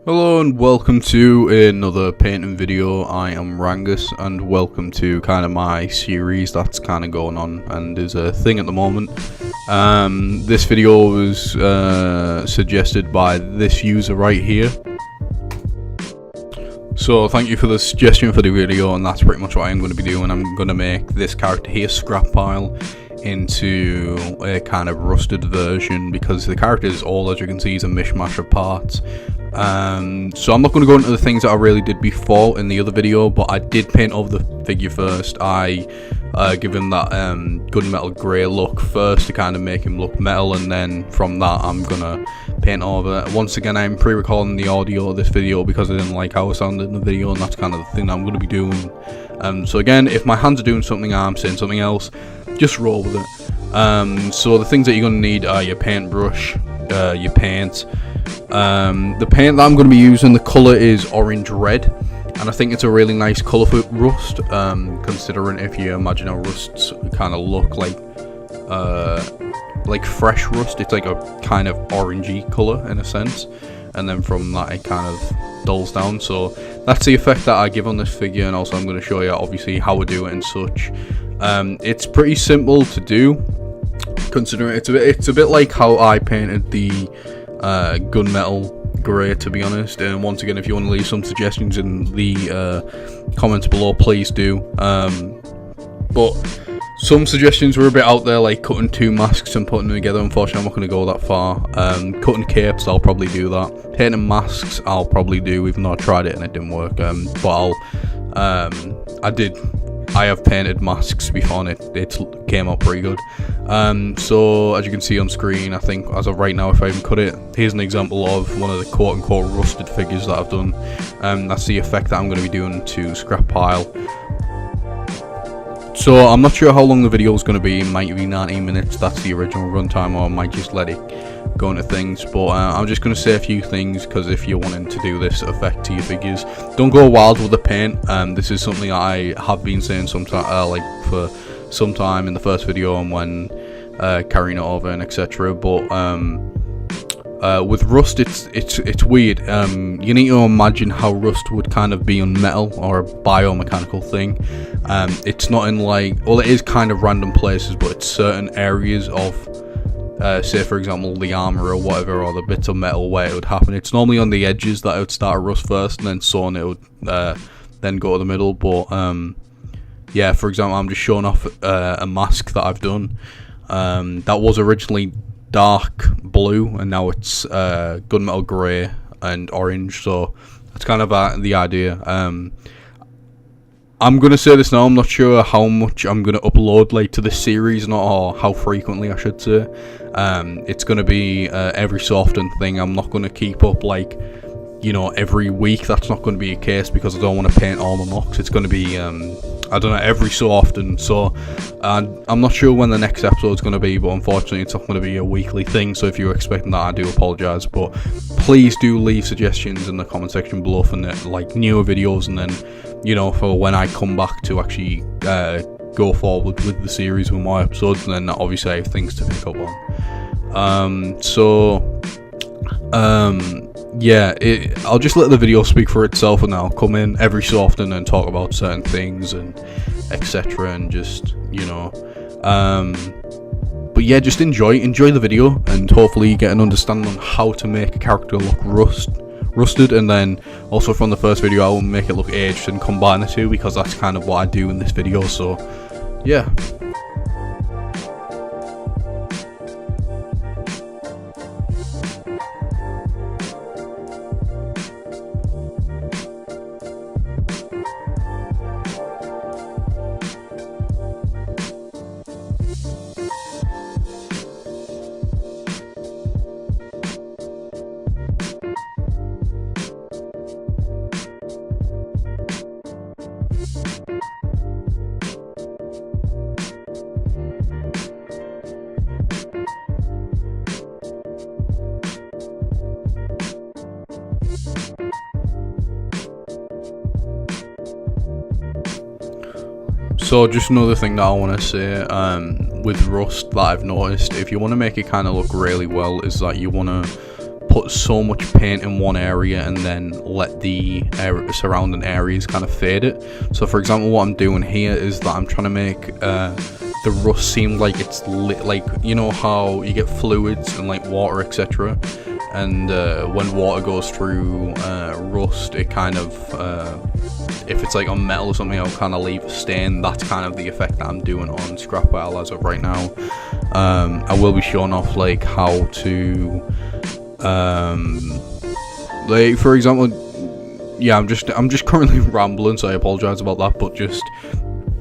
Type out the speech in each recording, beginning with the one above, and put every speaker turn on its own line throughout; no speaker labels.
Hello and welcome to another painting video. I am Rangus and welcome to kind of my series that's kind of going on and is a thing at the moment. This video was suggested by this user right here. So thank you for the suggestion for the video, and that's pretty much what I'm going to be doing. I'm going to make this character here, Scrap Pile, into a kind of rusted version because the character is all, as you can see, is a mishmash of parts. So I'm not going to go into the things that I really did before in the other video, but I did paint over the figure first. I give him that gunmetal grey look first to kind of make him look metal, and then from that I'm gonna paint over. Once again, I'm pre-recording the audio of this video because I didn't like how it sounded in the video, and that's kind of the thing that I'm going to be doing. So again, if my hands are doing something, I'm saying something else, just roll with it. So the things that you're going to need are your paintbrush, your paint. The paint that I'm going to be using, the colour is orange red, and I think it's a really nice colour for rust, considering if you imagine how rusts kind of look like fresh rust. It's like a kind of orangey colour in a sense, and then from that it kind of dulls down. So that's the effect that I give on this figure, and also I'm going to show you obviously how I do it and such. It's pretty simple to do, considering it's a bit like how I painted the gunmetal grey, to be honest. And once again, if you want to leave some suggestions in the comments below, please do. But some suggestions were a bit out there, like cutting two masks and putting them together. Unfortunately, I'm not going to go that far. Cutting capes, I'll probably do that. Painting masks, I'll probably do, even though I tried it and it didn't work. But I have painted masks before, and it came out pretty good. So as you can see on screen, I think as of right now, if I even cut it, here's an example of one of the quote-unquote rusted figures that I've done. That's the effect that I'm going to be doing to Scrap Pile. So I'm not sure how long the video is going to be. It might be 19 minutes, that's the original runtime, or I might just let it go into things. But I'm just going to say a few things, because if you're wanting to do this effect to your figures, don't go wild with the paint. This is something I have been saying sometime, like for some time in the first video and when carrying it over and etc. But with rust, it's weird. You need to imagine how rust would kind of be on metal or a biomechanical thing. It's not in like, well, it is kind of random places, but it's certain areas of, say for example, the armor or whatever, or the bits of metal where it would happen. It's normally on the edges that it would start to rust first, and then so on, it would then go to the middle. But yeah, for example, I'm just showing off a mask that I've done. That was originally dark blue, and now it's gunmetal grey and orange. So that's kind of the idea. I'm gonna say this now, I'm not sure how much I'm gonna upload like to this series, or how frequently I should say. It's gonna be every so often thing. I'm not gonna keep up like, you know, every week. That's not going to be a case, because I don't want to paint all the mocks. It's going to be I don't know, every so often. So I'm not sure when the next episode is going to be, but unfortunately it's not going to be a weekly thing. So if you're expecting that, I do apologize, but please do leave suggestions in the comment section below for like newer videos, and then, you know, for when I come back to actually go forward with the series with more episodes, and then obviously I have things to pick up on. Yeah, I'll just let the video speak for itself, and I'll come in every so often and talk about certain things and etc. and just, you know, but yeah, just enjoy the video, and hopefully you get an understanding on how to make a character look rusted, and then also from the first video I will make it look aged and combine the two, because that's kind of what I do in this video. So yeah. So just another thing that I want to say with rust that I've noticed, if you want to make it kind of look really well, is that you want to put so much paint in one area and then let the surrounding areas kind of fade it. So for example, what I'm doing here is that I'm trying to make the rust seem like it's lit, like, you know how you get fluids and like water, etc., and when water goes through rust, it kind of if it's like on metal or something, it'll kind of leave a stain. That's kind of the effect that I'm doing on scrap pile as of right now. I will be showing off like how to like, for example, yeah, I'm just currently rambling, so I apologize about that, but just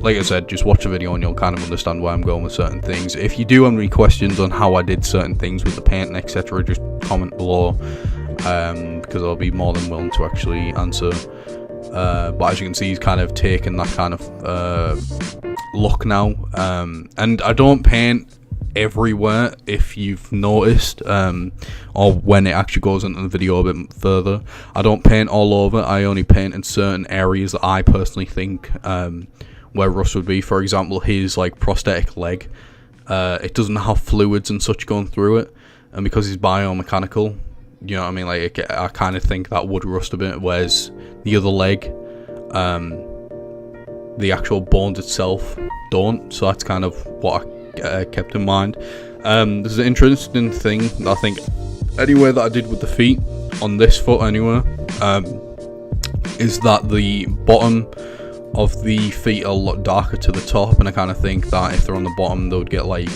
like I said, just watch the video and you'll kind of understand where I'm going with certain things. If you do have any questions on how I did certain things with the painting, etc., just comment below, because I'll be more than willing to actually answer. But as you can see, he's kind of taken that kind of look now, and I don't paint everywhere, if you've noticed, or when it actually goes into the video a bit further. I don't paint all over. I only paint in certain areas that I personally think where rust would be. For example, his like prosthetic leg, it doesn't have fluids and such going through it, and because he's biomechanical, you know what I mean, like I kind of think that would rust a bit, whereas the other leg, the actual bones itself don't. So that's kind of what I kept in mind. There's an interesting thing that I think anywhere that I did with the feet on this foot anyway, is that the bottom of the feet are a lot darker to the top, and I kind of think that if they're on the bottom, they would get like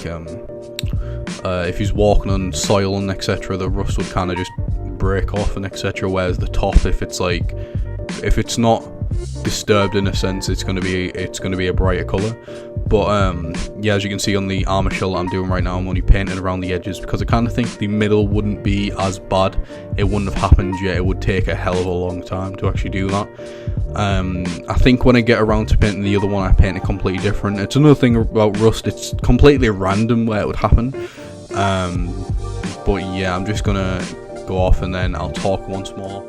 if he's walking on soil and etc., the rust would kind of just break off and etc., whereas the top, if it's not disturbed in a sense, it's going to be a brighter color. But yeah, as you can see on the armor shell that I'm doing right now, I'm only painting around the edges because I kind of think the middle wouldn't be as bad. It wouldn't have happened yet. It would take a hell of a long time to actually do that. I think when I get around to painting the other one, I paint it completely different. It's another thing about rust, it's completely random where it would happen. But yeah, I'm just gonna go off and then I'll talk once more.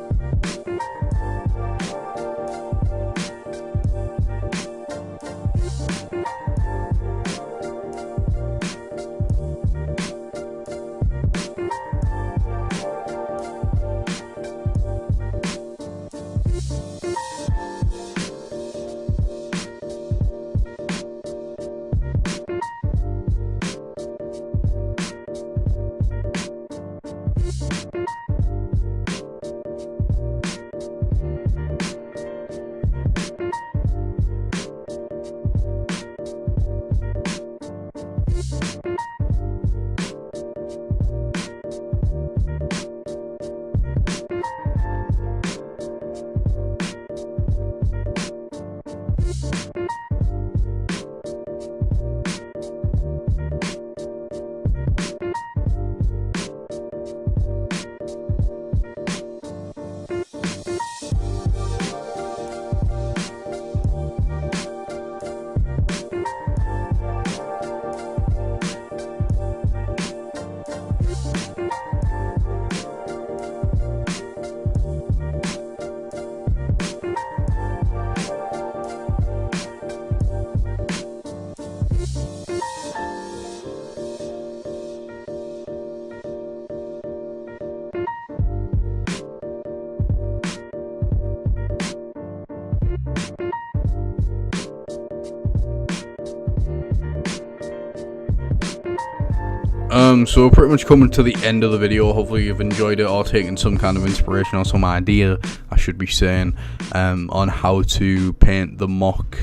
So we're pretty much coming to the end of the video. Hopefully you've enjoyed it or taken some kind of inspiration or some idea, I should be saying, on how to paint the mock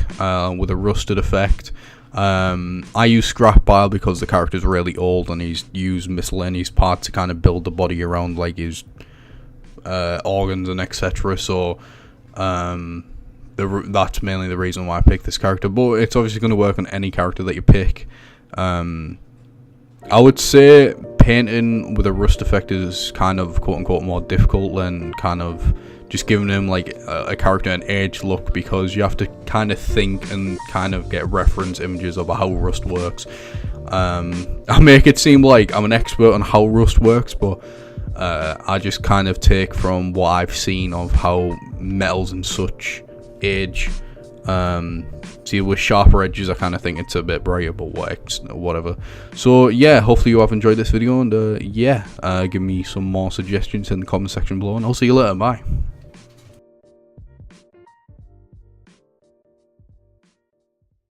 with a rusted effect. I use scrap pile because the character's really old and he's used miscellaneous parts to kind of build the body around like his organs and etc. So that's mainly the reason why I picked this character, but it's obviously going to work on any character that you pick. I would say painting with a rust effect is kind of quote-unquote more difficult than kind of just giving him like a character an age look, because you have to kind of think and kind of get reference images of how rust works. I make it seem like I'm an expert on how rust works, but I just kind of take from what I've seen of how metals and such age. See, with sharper edges, I kind of think it's a bit brighter, but whatever. So yeah, hopefully you have enjoyed this video, and yeah, give me some more suggestions in the comment section below, and I'll see you later. Bye.